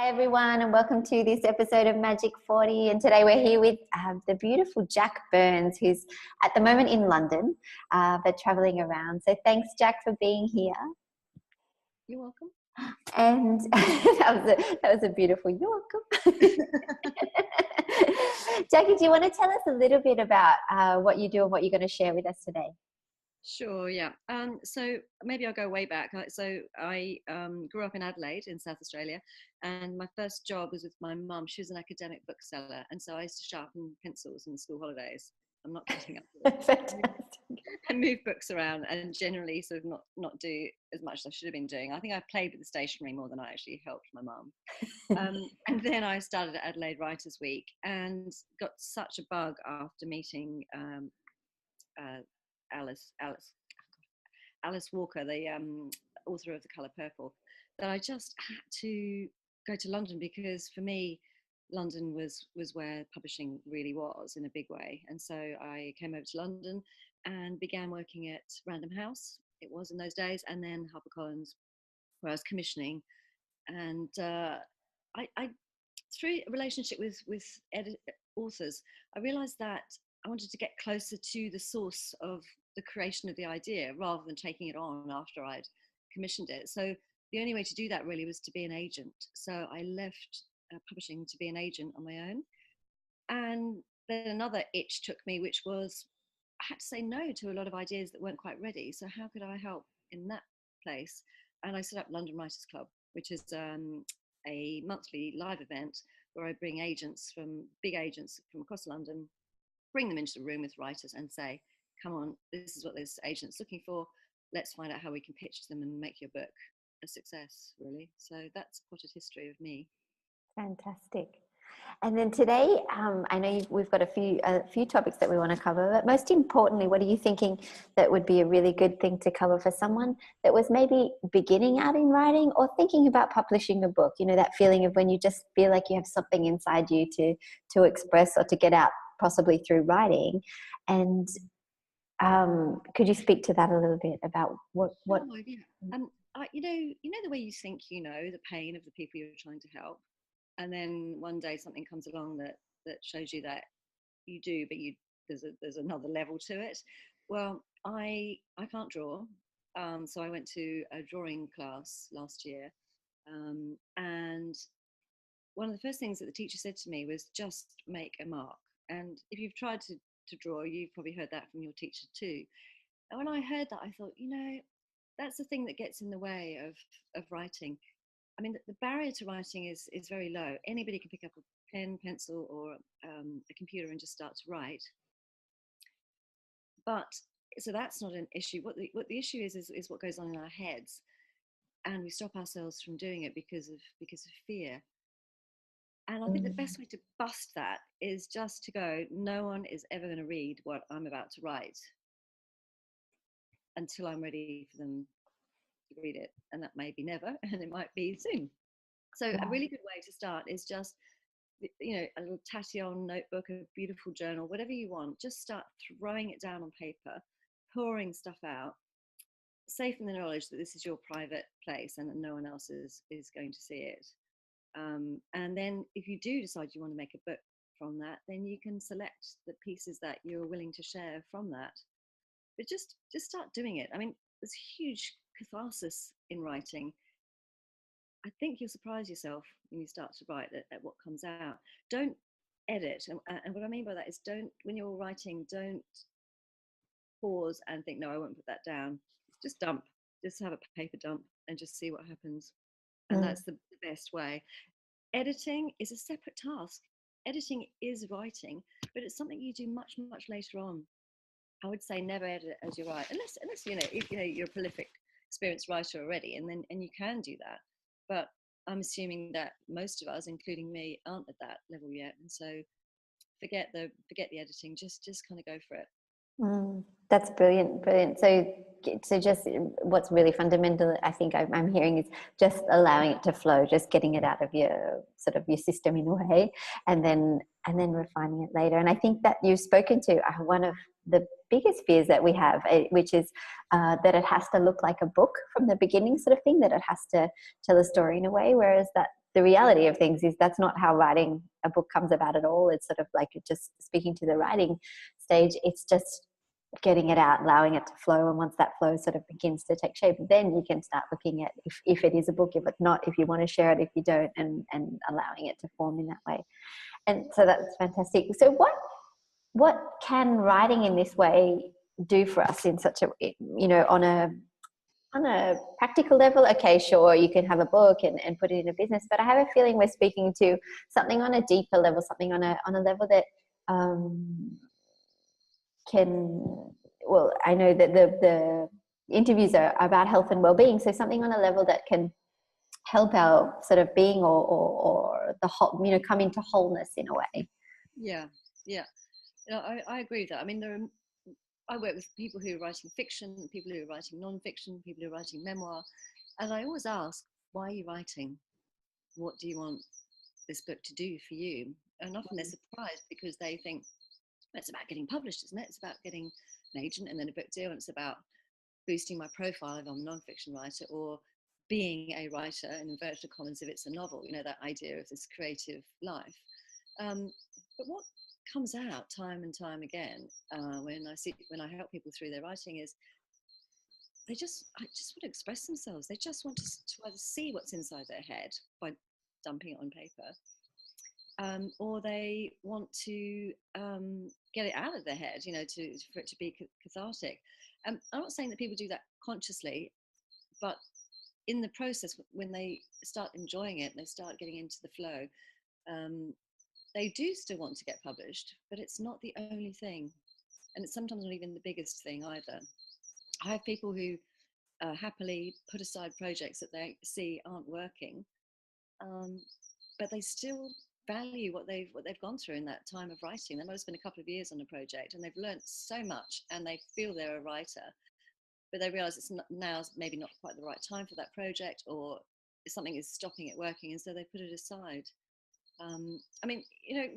Hi everyone, and welcome to this episode of Magic 40. And today we're here with the beautiful Jacq Burns, who's at the moment in London, but traveling around. So thanks, Jacq, for being here. You're welcome. And that was a beautiful "you're welcome." Jackie, do you want to tell us a little bit about what you do and what you're going to share with us today? Sure, yeah. So maybe I'll go way back. So I grew up in Adelaide in South Australia, and my first job was with my mum. She was an academic bookseller, and so I used to sharpen pencils in the school holidays. I'm not getting up. Fantastic. And move books around, and generally sort of not do as much as I should have been doing. I think I played with the stationery more than I actually helped my mum. And then I started at Adelaide Writers Week and got such a bug after meeting Alice Walker, the author of The Colour Purple, that I just had to go to London, because for me, London was where publishing really was in a big way. And so I came over to London and began working at Random House, it was in those days, and then HarperCollins, where I was commissioning. And I through a relationship with authors, I realised that I wanted to get closer to the source of the creation of the idea rather than taking it on after I'd commissioned it. So the only way to do that really was to be an agent. So I left publishing to be an agent on my own. And then another itch took me, which was I had to say no to a lot of ideas that weren't quite ready. So how could I help in that place? And I set up London Writers Club, which is a monthly live event where I bring big agents from across London, bring them into the room with writers and say, come on, this is what this agent's looking for. Let's find out how we can pitch to them and make your book a success, really. So that's a potted history of me. Fantastic. And then today, I know we've got a few topics that we want to cover, but most importantly, what are you thinking that would be a really good thing to cover for someone that was maybe beginning out in writing or thinking about publishing a book? You know, that feeling of when you just feel like you have something inside you to express or to get out, possibly through writing. And could you speak to that a little bit about what? Oh, yeah. You know the way you think you know the pain of the people you're trying to help, and then one day something comes along that shows you that you do, but there's another level to it. Well, I can't draw, so I went to a drawing class last year, and one of the first things that the teacher said to me was just make a mark. And if you've tried to draw, you've probably heard that from your teacher too. And when I heard that, I thought, that's the thing that gets in the way of writing. I mean, the barrier to writing is very low. Anybody can pick up a pen, pencil, or a computer and just start to write. But so that's not an issue. What the issue is what goes on in our heads, and we stop ourselves from doing it because of fear. And I think the best way to bust that is just to go, no one is ever going to read what I'm about to write until I'm ready for them to read it. And that may be never, and it might be soon. So a really good way to start is just, a little tatty-on notebook, a beautiful journal, whatever you want. Just start throwing it down on paper, pouring stuff out, safe in the knowledge that this is your private place and that no one else is going to see it. And then if you do decide you want to make a book from that, then you can select the pieces that you're willing to share from that. But just start doing it. I mean, there's huge catharsis in writing. I think you'll surprise yourself when you start to write at what comes out. Don't edit. And what I mean by that is when you're writing, don't pause and think, no, I won't put that down. Just dump. Just have a paper dump and just see what happens. And that's the best way. Editing is a separate task. Editing is writing, but it's something you do much, much later on. I would say never edit as you write, unless if you're a prolific, experienced writer already, and you can do that. But I'm assuming that most of us, including me, aren't at that level yet, and so forget the editing. Just kind of go for it. That's brilliant. So just what's really fundamental, I think I'm hearing, is just allowing it to flow, just getting it out of your system in a way, and then refining it later. And I think that you've spoken to one of the biggest fears that we have, which is that it has to look like a book from the beginning, sort of thing, that it has to tell a story in a way, whereas that the reality of things is that's not how writing a book comes about at all. It's sort of like just speaking to the writing stage. It's just getting it out, allowing it to flow. And once that flow sort of begins to take shape, then you can start looking at if it is a book, if it's not, if you want to share it, if you don't, and allowing it to form in that way. And so that's fantastic. So what can writing in this way do for us in such a, you know, on a practical level? Okay, sure, you can have a book and put it in a business, but I have a feeling we're speaking to something on a deeper level, something on a level that can, well, I know that the interviews are about health and well-being, so something on a level that can help our sort of being or the whole, you know, come into wholeness in a way. Yeah, yeah. You know, I agree with that. I mean, I work with people who are writing fiction, people who are writing non-fiction, people who are writing memoir, and I always ask, why are you writing? What do you want this book to do for you? And often they're surprised because they think, it's about getting published, isn't it? It's about getting an agent and then a book deal, and it's about boosting my profile if I'm a non-fiction writer, or being a writer in inverted commas if it's a novel, you know, that idea of this creative life. But what comes out time and time again when I help people through their writing is I just want to express themselves. They just want to either see what's inside their head by dumping it on paper, or they want to get it out of their head, you know, for it to be cathartic. I'm not saying that people do that consciously, but in the process, when they start enjoying it and they start getting into the flow, they do still want to get published, but it's not the only thing. And it's sometimes not even the biggest thing either. I have people who happily put aside projects that they see aren't working, but they still value what they've gone through in that time of writing. They might have spent a couple of years on a project and they've learned so much and they feel they're a writer, but they realize it's now maybe not quite the right time for that project, or something is stopping it working, and so they put it aside. I mean, you know,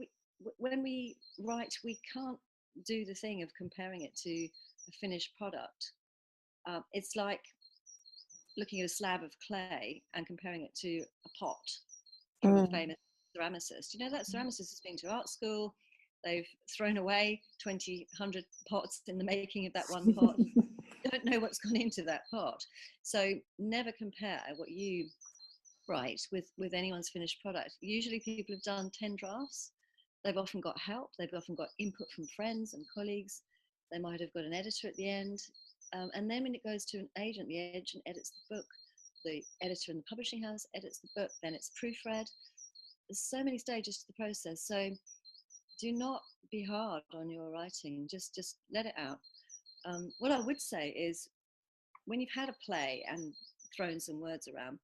when we write, we can't do the thing of comparing it to a finished product. It's like looking at a slab of clay and comparing it to a pot from a famous ceramicist. You know, that ceramicist has been to art school. They've thrown away 100 pots in the making of that one pot. Don't know what's gone into that pot. So never compare what you write with anyone's finished product. Usually people have done 10 drafts. They've often got help. They've often got input from friends and colleagues. They might have got an editor at the end. And then when it goes to an agent, the agent edits the book. The editor in the publishing house edits the book. Then it's proofread. There's so many stages to the process. So do not be hard on your writing. Just let it out. What I would say is, when you've had a play and thrown some words around,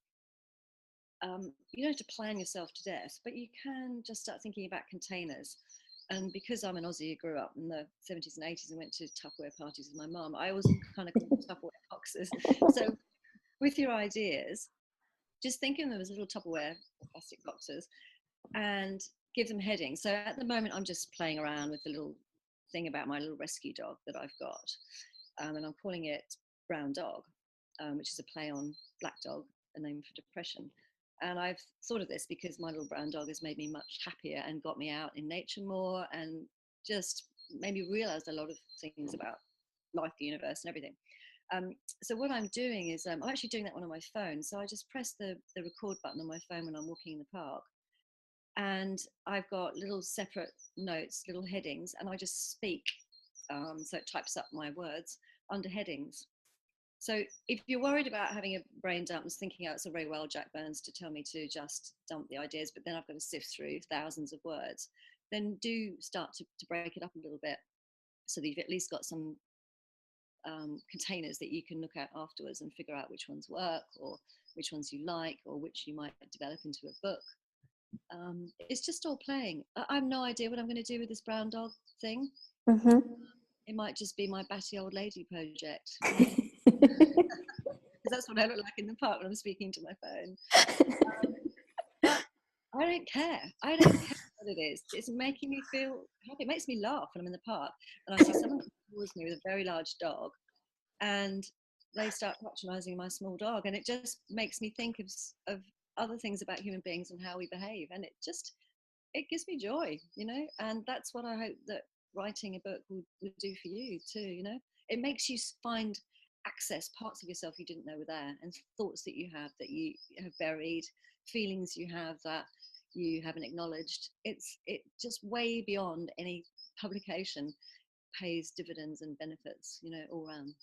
you don't have to plan yourself to death, but you can just start thinking about containers. And because I'm an Aussie who grew up in the 70s and 80s and went to Tupperware parties with my mum, I always kind of called them Tupperware boxes. So with your ideas, just think of them as little Tupperware plastic boxes and give them headings. So at the moment, I'm just playing around with the little thing about my little rescue dog that I've got. And I'm calling it Brown Dog, which is a play on Black Dog, a name for depression. And I've thought of this because my little brown dog has made me much happier and got me out in nature more, and just made me realize a lot of things about life, the universe, and everything. So what I'm doing is I'm actually doing that one on my phone. So I just press the record button on my phone when I'm walking in the park, and I've got little separate notes, little headings, and I just speak. So it types up my words under headings. So if you're worried about having a brain dump and thinking, oh, it's all very well, Jacq Burns, to tell me to just dump the ideas, but then I've got to sift through thousands of words, then do start to break it up a little bit, so that you've at least got some containers that you can look at afterwards and figure out which ones work, or which ones you like, or which you might develop into a book. It's just all playing. I have no idea what I'm going to do with this brown dog thing. It might just be my batty old lady project. Because that's what I look like in the park when I'm speaking to my phone. But I don't care. I don't care what it is. It's making me feel happy. It makes me laugh when I'm in the park and I see someone towards me with a very large dog, and they start patronising my small dog, and it just makes me think of other things about human beings and how we behave. And it gives me joy, and that's what I hope that writing a book would do for you too. It makes you find access parts of yourself you didn't know were there, and thoughts that you have buried, feelings you have that you haven't acknowledged. It just way beyond any publication pays dividends and benefits, all around.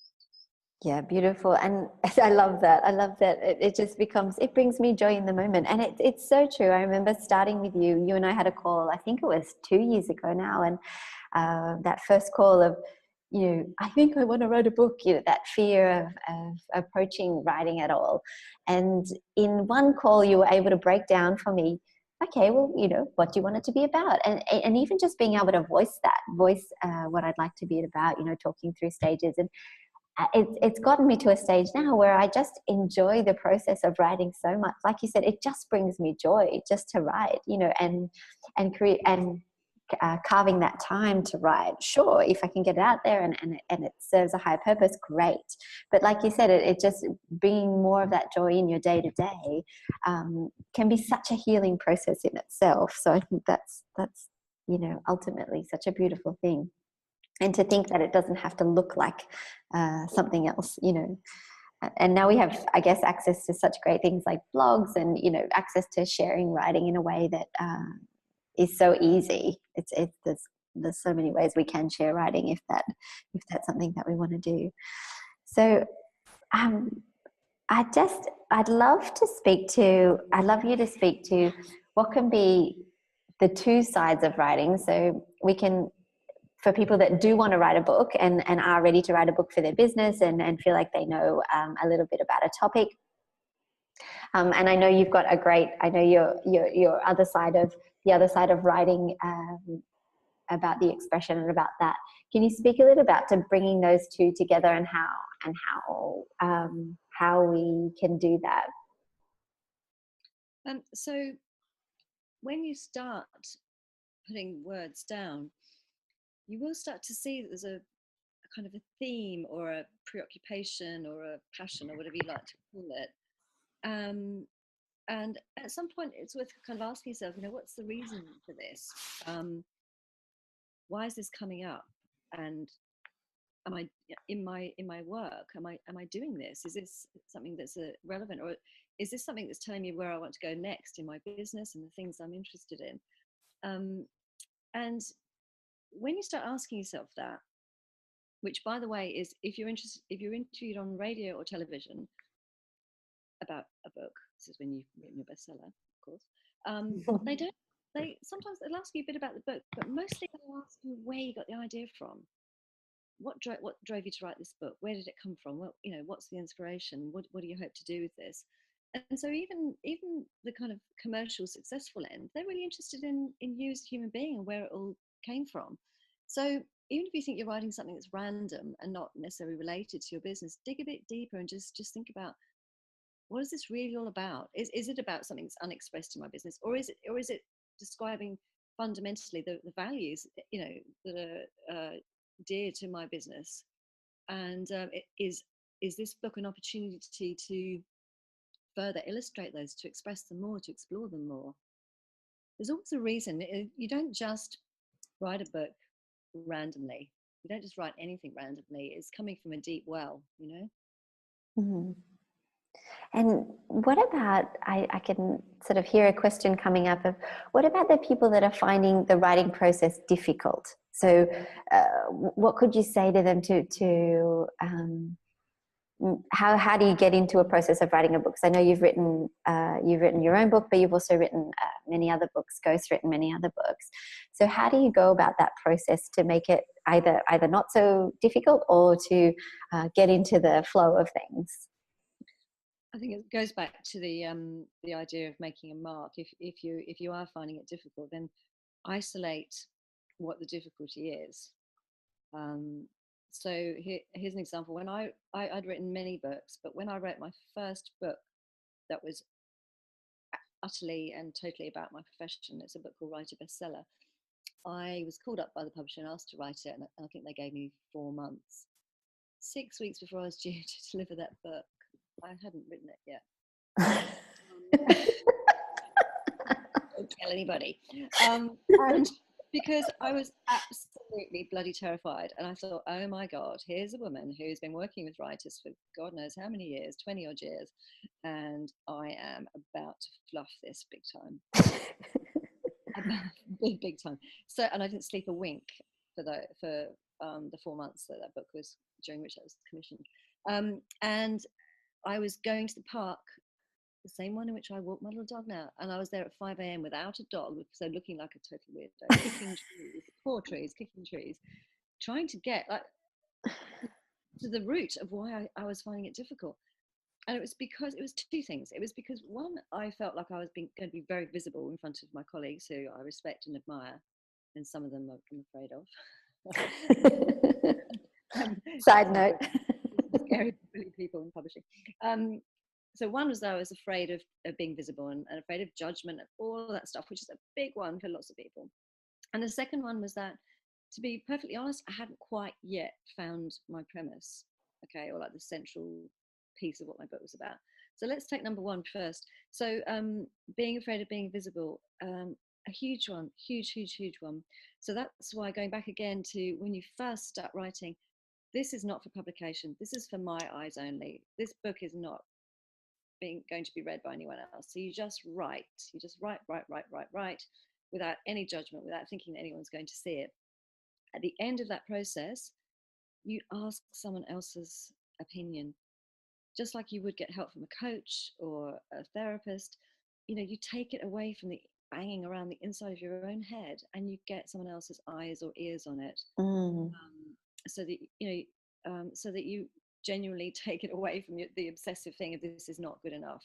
Yeah, beautiful. And I love that. I love that it just it brings me joy in the moment. And it's so true. I remember starting with you. You and I had a call, I think it was 2 years ago now. And that first call of, I think I want to write a book, that fear of approaching writing at all. And in one call, you were able to break down for me, okay, well, what do you want it to be about? And even just being able to voice what I'd like to be about, talking through stages. And it's gotten me to a stage now where I just enjoy the process of writing so much. Like you said, it just brings me joy just to write, and create and carving that time to write. Sure, if I can get it out there and it serves a higher purpose, great. But like you said, it just bringing more of that joy in your day to day can be such a healing process in itself. So I think that's ultimately such a beautiful thing. And to think that it doesn't have to look like something else, And now we have, I guess, access to such great things like blogs and, access to sharing writing in a way that is so easy. There's so many ways we can share writing if that's something that we want to do. So I'd love you to speak to what can be the two sides of writing. So we can, for people that do want to write a book and are ready to write a book for their business and feel like they know a little bit about a topic. And I know you've got your other side of writing about the expression and about that. Can you speak a little about to bringing those two together and how we can do that? So when you start putting words down, you will start to see that there's a kind of a theme or a preoccupation or a passion or whatever you like to call it. And at some point, it's worth kind of asking yourself, what's the reason for this? Why is this coming up? And am I in my work? Am I doing this? Is this something that's relevant, or is this something that's telling me where I want to go next in my business and the things I'm interested in? And when you start asking yourself that, which by the way is if you're interviewed on radio or television about a book, this is when you've written your bestseller, of course, sometimes they'll ask you a bit about the book, but mostly they'll ask you where you got the idea from. What drove you to write this book? Where did it come from? Well, what's the inspiration? What do you hope to do with this? And so even the kind of commercial successful end, they're really interested in you as a human being and where it all came from. So even if you think you're writing something that's random and not necessarily related to your business, dig a bit deeper and just think about, what is this really all about? Is it about something that's unexpressed in my business, or is it describing fundamentally the values that are dear to my business? And is this book an opportunity to further illustrate those, to express them more, to explore them more? There's always a reason. You don't just write a book randomly. You don't just write anything randomly. It's coming from a deep well, Mm-hmm. And what about, I can sort of hear a question coming up of, what about the people that are finding the writing process difficult? So what could you say to them how do you get into a process of writing a book? So I know you've written your own book, but you've also written many other books, ghostwritten many other books. So how do you go about that process to make it either not so difficult or to get into the flow of things? I think it goes back to the idea of making a mark. If you are finding it difficult, then isolate what the difficulty is. So here's an example. When I'd written many books, but when I wrote my first book, that was utterly and totally about my profession. It's a book called Write a Bestseller. I was called up by the publisher and asked to write it, and I think they gave me 4 months. 6 weeks before I was due to deliver that book, I hadn't written it yet. anybody. And because I was absolutely bloody terrified. And I thought, oh my God, here's a woman who's been working with writers for God knows how many years, 20 odd years. And I am about to fluff this big time. big time. So, and I didn't sleep a wink for the 4 months that book was, during which I was commissioned. And I was going to the park, the same one in which I walk my little dog now, and I was there at 5 a.m. without a dog, so looking like a total weirdo, kicking trees, poor trees, kicking trees, trying to get like to the root of why I was finding it difficult. And it was because it was two things. It was because, one, I felt like I was going to be very visible in front of my colleagues who I respect and admire, and some of them I'm afraid of. Side note. Scary people in publishing. So one was that I was afraid of being visible and afraid of judgment and all of that stuff, which is a big one for lots of people. And the second one was that, to be perfectly honest, I hadn't quite yet found my premise, okay, or like the central piece of what my book was about. So let's take number one first. So being afraid of being visible, a huge one, huge one. So that's why, going back again to when you first start writing, this is not for publication. This is for my eyes only. This book is not going to be read by anyone else. So you just write. You just write, without any judgment, without thinking that anyone's going to see it. At the end of that process, you ask someone else's opinion, just like you would get help from a coach or a therapist. You know, you take it away from the banging around the inside of your own head, and you get someone else's eyes or ears on it, so that so that you genuinely take it away from the obsessive thing of this is not good enough.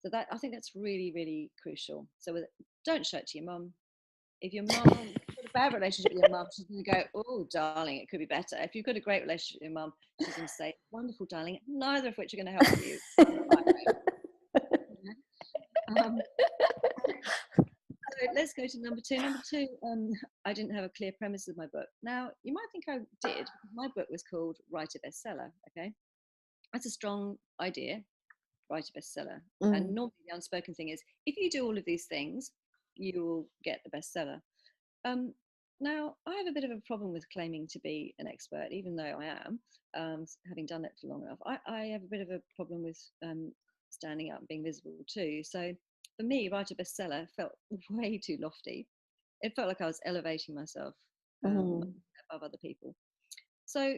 So that, I think that's really, really crucial. So don't show it to your mum. If your mum has got a bad relationship with your mum, she's going to go, oh, darling, it could be better. If you've got a great relationship with your mum, she's going to say, wonderful, darling, neither of which are going to help you. So let's go to number two. Number two, I didn't have a clear premise of my book. Now, you might think I did, because my book was called Write a Bestseller, okay? That's a strong idea, write a bestseller. And normally the unspoken thing is, if you do all of these things, you will get the bestseller. Now, I have a bit of a problem with claiming to be an expert, even though I am, having done it for long enough. I have a bit of a problem with standing up and being visible too. So for me, write a bestseller felt way too lofty. It felt like I was elevating myself above other people. So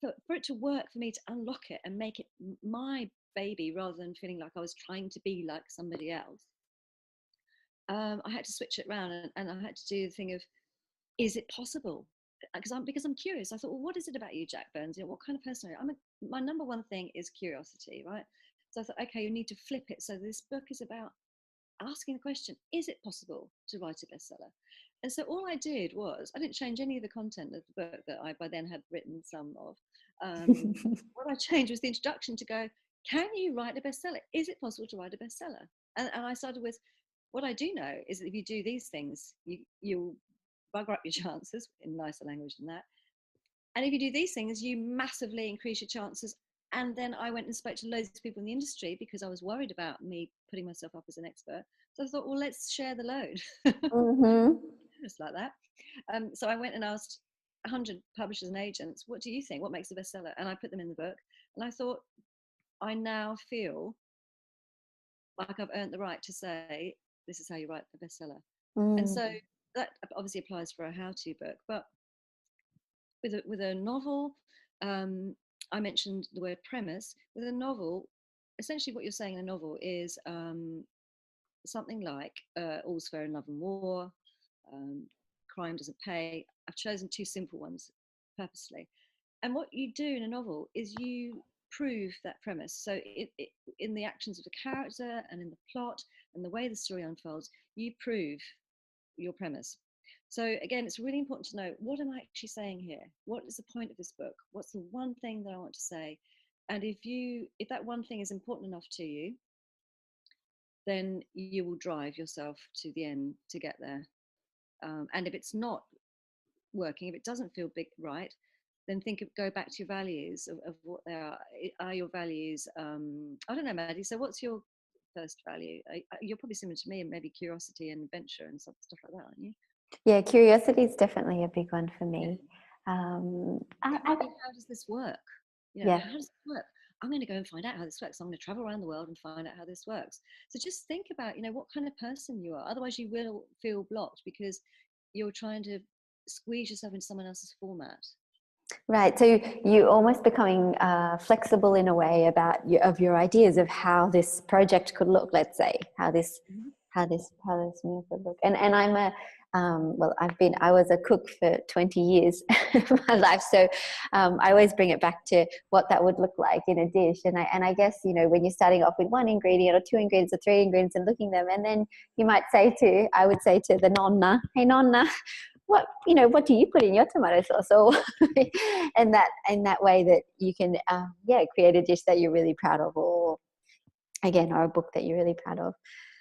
for it to work for me to unlock it and make it my baby, rather than feeling like I was trying to be like somebody else, I had to switch it around, and I had to do the thing of, is it possible? Because I'm curious. I thought, well, what is it about you, Jacq Burns? You know, what kind of person are you? My number one thing is curiosity, right? So I thought, okay, you need to flip it. So this book is about asking the question, is it possible to write a bestseller? And so all I did was, I didn't change any of the content of the book that I by then had written some of. What I changed was the introduction to go, can you write a bestseller? Is it possible to write a bestseller? And I started with, what I do know is that if you do these things, you'll bugger up your chances, in nicer language than that. And if you do these things, you massively increase your chances. And then I went and spoke to loads of people in the industry, because I was worried about me putting myself up as an expert. So I thought, well, let's share the load. Just like that. So I went and asked 100 publishers and agents, what do you think? What makes a bestseller? And I put them in the book. And I thought, I now feel like I've earned the right to say, this is how you write a bestseller. And so that obviously applies for a how-to book. But with a novel, I mentioned the word premise. With a novel, essentially what you're saying in a novel is something like All's Fair in Love and War, Crime Doesn't Pay. I've chosen two simple ones purposely. And what you do in a novel is you prove that premise. So in the actions of the character and in the plot and the way the story unfolds, you prove your premise. So again, it's really important to know, what am I actually saying here? What is the point of this book? What's the one thing that I want to say? And if that one thing is important enough to you, then you will drive yourself to the end to get there. And if it's not working, if it doesn't feel right, then go back to your values of what they are. Are your values, I don't know, Maddie, so what's your first value. You're probably similar to me, and maybe curiosity and adventure and stuff like that, aren't you? Yeah, curiosity is definitely a big one for Yeah. me. It might be, how does this work? Yeah. How does it work? I'm going to go and find out how this works. I'm going to travel around the world and find out how this works. So just think about, what kind of person you are. Otherwise, you will feel blocked because you're trying to squeeze yourself into someone else's format. Right. So you almost becoming flexible in a way about your ideas of how this project could look. Let's say how this Mhm. meal could look. And I'm a well, I was a cook for 20 years of my life, so I always bring it back to what that would look like in a dish. And I guess when you're starting off with one ingredient or two ingredients or three ingredients and looking at them, and then I would say to the nonna, hey nonna, what do you put in your tomato sauce? Or and that way that you can create a dish that you're really proud of, or a book that you're really proud of.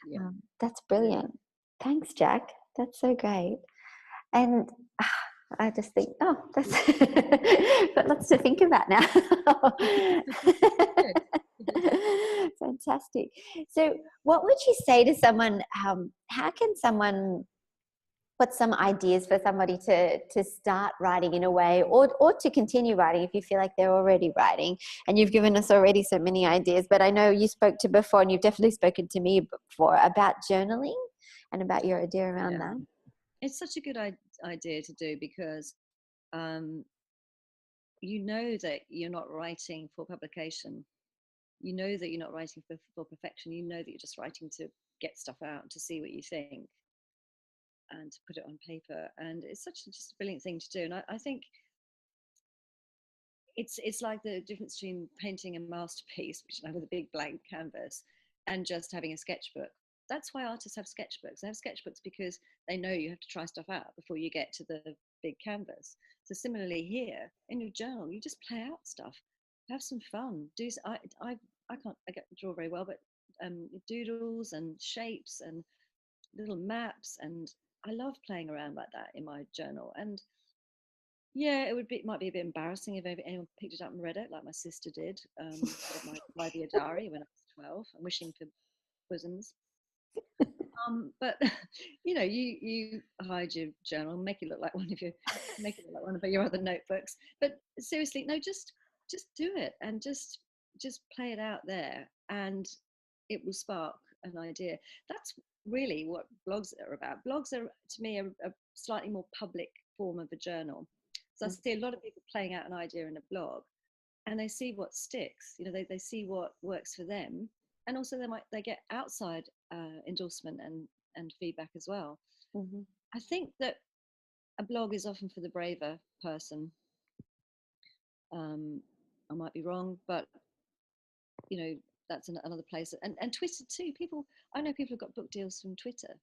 Yeah. That's brilliant. Thanks, Jacq. That's so great. And I just think, that's got lots to think about now. Fantastic. So what would you say to someone, how can someone, what's some ideas for somebody to start writing in a way, or to continue writing if you feel like they're already writing? And you've given us already so many ideas, but I know you spoke to before, and you've definitely spoken to me before about journaling and about your idea around that. It's such a good idea to do because that you're not writing for publication. You know that you're not writing for perfection. You know that you're just writing to get stuff out, to see what you think, and to put it on paper. And it's just a brilliant thing to do. And I think it's like the difference between painting a masterpiece, which is with a big blank canvas, and just having a sketchbook. That's why artists have sketchbooks. They have sketchbooks because they know you have to try stuff out before you get to the big canvas. So similarly here in your journal, you just play out stuff, have some fun. I can't draw very well, but doodles and shapes and little maps, and I love playing around like that in my journal. And yeah, it might be a bit embarrassing if anyone picked it up and read it, like my sister did. My 5-year diary when I was 12. I'm wishing for bosoms. But you hide your journal, make it look like one of your other notebooks. But seriously, no, just do it, and just play it out there, and it will spark an idea. That's really what blogs are about. Blogs are, to me, a slightly more public form of a journal. So I see a lot of people playing out an idea in a blog, and they see what sticks. They see what works for them, and also they get outside endorsement and feedback as well. Mm-hmm. I think that a blog is often for the braver person. I might be wrong, but that's another place. And Twitter too. I know people have got book deals from Twitter.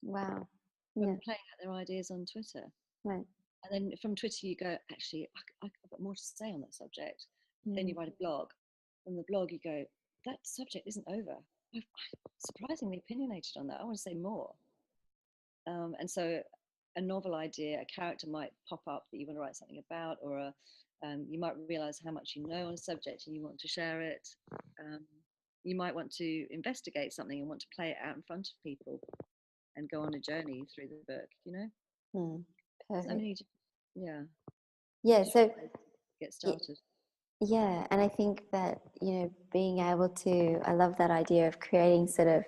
Wow. From playing out their ideas on Twitter. Right. And then from Twitter, you go, actually, I've got more to say on that subject. Then you write a blog. From the blog, you go, that subject isn't over. I'm surprisingly opinionated on that. I want to say more. And so a novel idea, a character might pop up that you want to write something about, or you might realize how much you know on a subject and you want to share it. You might want to investigate something and want to play it out in front of people and go on a journey through the book, Perfect. So many, yeah. So Get started. Yeah, and I think that being able to, I love that idea of creating sort of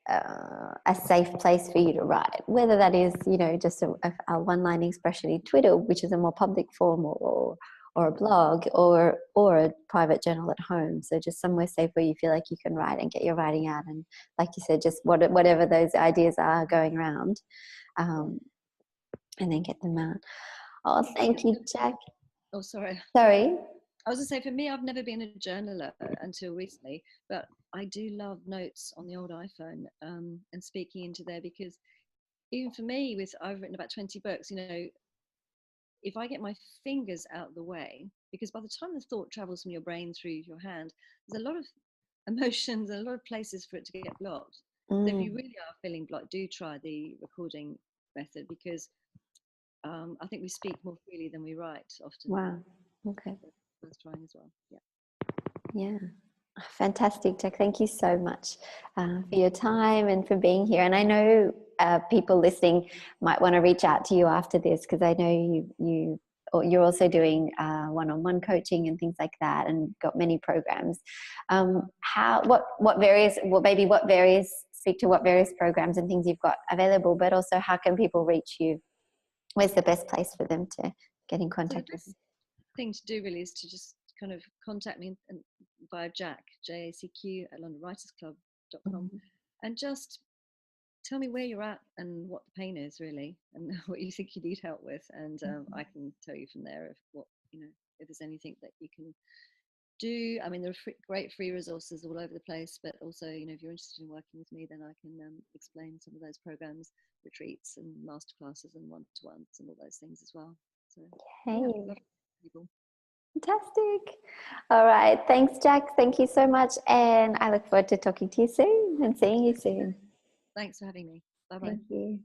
a safe place for you to write, whether that is just a one-line expression in Twitter, which is a more public form, or a blog, or a private journal at home. So just somewhere safe where you feel like you can write and get your writing out, and like you said, just whatever those ideas are going around, and then get them out. Oh, thank you, Jacq. Oh, sorry. Sorry. I was going to say, for me, I've never been a journaler until recently, but I do love notes on the old iPhone, and speaking into there, because even for me, I've written about 20 books, if I get my fingers out of the way, because by the time the thought travels from your brain through your hand, there's a lot of emotions and a lot of places for it to get blocked. So if you really are feeling blocked, do try the recording method, because I think we speak more freely than we write often. Wow. Okay. Worth trying as well. Yeah. Yeah. Fantastic, Jacq. Thank you so much for your time and for being here. And I know people listening might want to reach out to you after this, because I know you're also doing one-on-one coaching and things like that, and got many programs. What various speak to what various programs and things you've got available, but also how can people reach you? Where's the best place for them to get in So the contact with you? best thing to do really is to just kind of contact me via Jacq, JACQ at londonwritersclub.com, Mhm. and just tell me where you're at and what the pain is really, and what you think you need help with, and I can tell you from there if there's anything that you can do. I mean, there are great free resources all over the place, but also, if you're interested in working with me, then I can explain some of those programs, retreats and masterclasses and one-to-ones and all those things as well. So yeah, Hey. love people. Fantastic. All right. Thanks, Jacq. Thank you so much. And I look forward to talking to you soon and seeing you soon. Thanks for having me. Bye bye. Thank you.